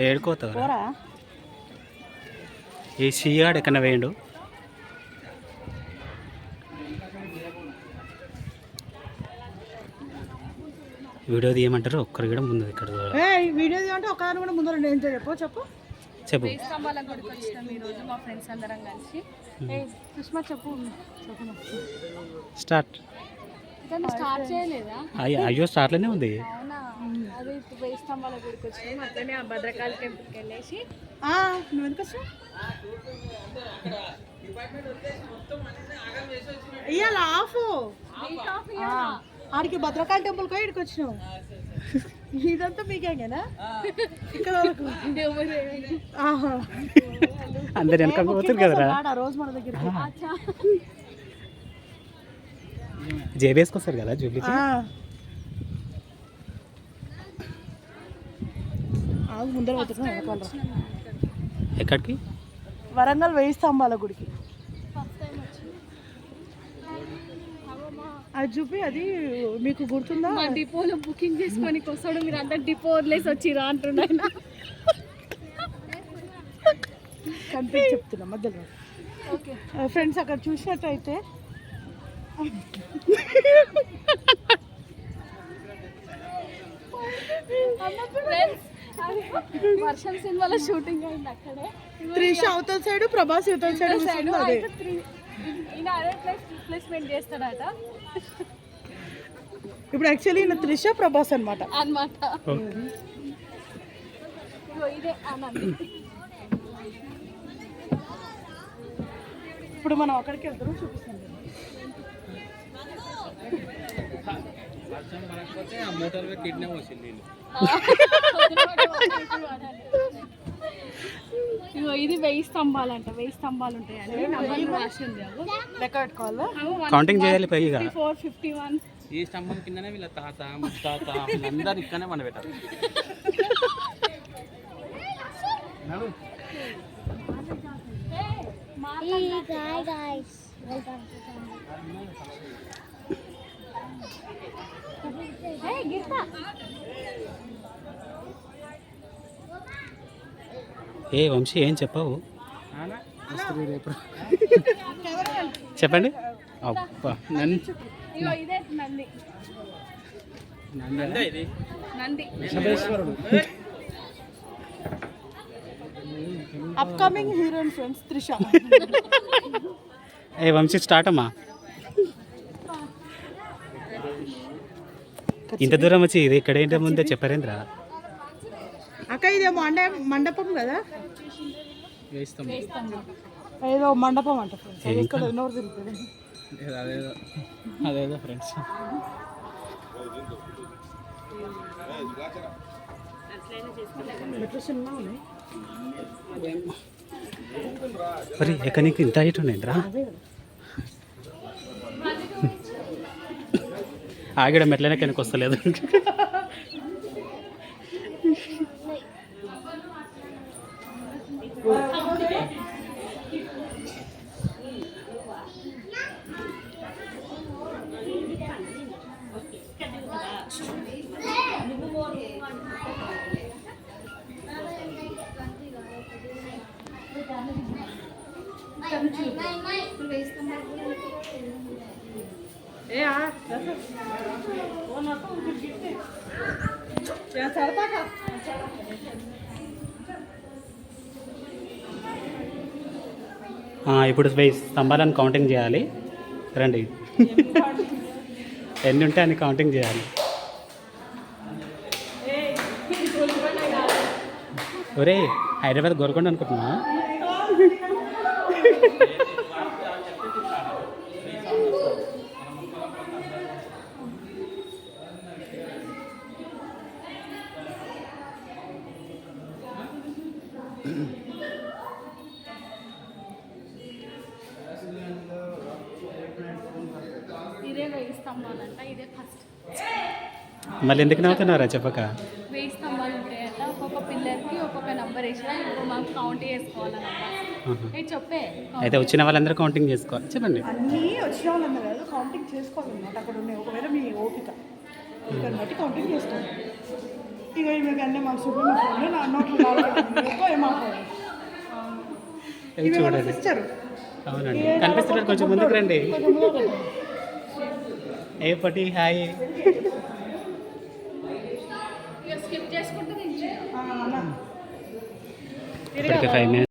ఏడుకోతావా ఈ సీగాడు ఎక్కడ వేయండు వీడియో తీయమంటారు ఒక్కరు కూడా ముందు ఇక్కడ వీడియో తీయమంటే ఒక్కదాని కూడా ముందు నేను చెప్పు చెప్పు స్తంభాల గుడికి వచ్చినాం ఈరోజు మా ఫ్రెండ్స్ అందరం కలిసి. సుష్మా చెప్పు స్టార్ట్ స్టార్ట్ చేయలేదా? అయ్యో స్టార్ట్లోనే ఉంది. అవునా? అదే వెయ్యి స్తంభాల గుడికి వచ్చినాం. అట్లనే ఆ భద్రకాళి టెంపుల్కి వెళ్ళేసి నువ్వు ఎందుకు వచ్చావు ఇయ్యాల ఆఫ్ ఆడికి భద్రకాళి టెంపుల్కి ఇక్కడికి వచ్చినావు. ఇదంతా మీకేనా ఇక్కడ అందరు వెనక పోతుంది కదరా రోజు మన దగ్గర జేబేసుకొస్తారు కదా జూబ్లీ ముందర పోతున్నా. ఎక్కడికి? వరంగల్ వెయ్యి స్తంభాల గుడికి. అది చూపి అది మీకు గుర్తుందా? మా డిపోలో బుకింగ్ చేసుకొని వస్తాడు, మీరు అందరు డిపో వదిలేసి వచ్చిరా అంటున్నాయి. కంప్లీట్ చెప్తున్నా మధ్యలో. ఫ్రెండ్స్ అక్కడ చూసినట్టయితే వర్షం సినిమాలో షూటింగ్ అయింది అక్కడే. త్రిష అవతల సైడ్, ప్రభాస్ అవతల సైడ్. ఈయన అదే రిప్లేస్మెంట్ చేస్తాడట. ఇప్పుడు యాక్చువల్లీ ఈయన త్రిష ప్రభాస్ అనమాట. ఇదే ఇప్పుడు మనం అక్కడికి వెళ్తాం, చూపిస్తాం. ఇది వెయ్యి స్తంభాలు అంట. వెయ్యి స్తంభాలు ఉంటాయండి. లెక్క పెట్టుకోవాలా? కౌంటింగ్ చేయాలి పైగా. 451. ఈ స్తంభం కిందనే వీళ్ళ తాత ముత్తాత వీళ్ళందరూ ఇక్కడనే మన పెట్టారు. ఏ వంశీ ఏం చెప్పావు? చెప్పండి. అబ్బా అప్కమింగ్ హీరోయిన్ ఫ్రెండ్స్ త్రిష. ఏ వంశీ స్టార్ట్ అమ్మా. ఇంత దూరం వచ్చి ఇది ఇక్కడ ఏంటో ముందే చెప్పారేంద్రా? అక్క ఇదేమో మండపం కదా, ఏదో మండపం అంట ఇక్కడ. నోరు తిరుగుతుంది. అదేదో ఫ్రెండ్స్ మరి ఎక్కడ నీకు ఇంత హైట్ ఉన్నాయిరా? ఆగడం ఎట్లయినా కిందకి వస్తలేదు. ఇప్పుడు స్తంభాలను కౌంటింగ్ చేయాలి. రండి, ఎన్ని ఉంటే అన్ని కౌంటింగ్ చేయాలి. ఒరే హైదరాబాద్ గోల్కొండ అనుకుంటున్నా. ఇదే వెయ్యి స్తంభాలంట. ఇదే ఫస్ట్. మళ్ళీ ఎందుకు నవ్వుతున్నారా చెప్పక? వెయ్యి స్తంభాలు ఉంటాయంట. ఒక్కొక్క పిల్లర్కి ఒక్కొక్క నెంబర్ వేసినా ఇప్పుడు మనం కౌంట్ చేసుకోవాలన్నమాట. చెప్పే అయితే వచ్చిన వాళ్ళందరూ కౌంటింగ్ చేసుకోవాలి. చెప్పండి. అన్నీ వచ్చిన వాళ్ళందరూ కదా కౌంటింగ్ చేసుకోవాలన్నమాట. అక్కడ ఉన్నాయి ఒకవేళ మీ ఓపిక దాన్ని బట్టి కౌంటింగ్ చేసుకోవాలి. ఇగో ఈమె కన్నా మా సుప్రీం ఫోన్ నా నోట్లో ఏమో ఇవి చూడండి. సిస్టర్ అవునండి కనిపిస్తున్నారు, కొంచెం ముందుకు రండి. ఏ పటి హాయ్. స్కిప్ చేసుకుంటే అన్న ఇప్పటికి 5 minutes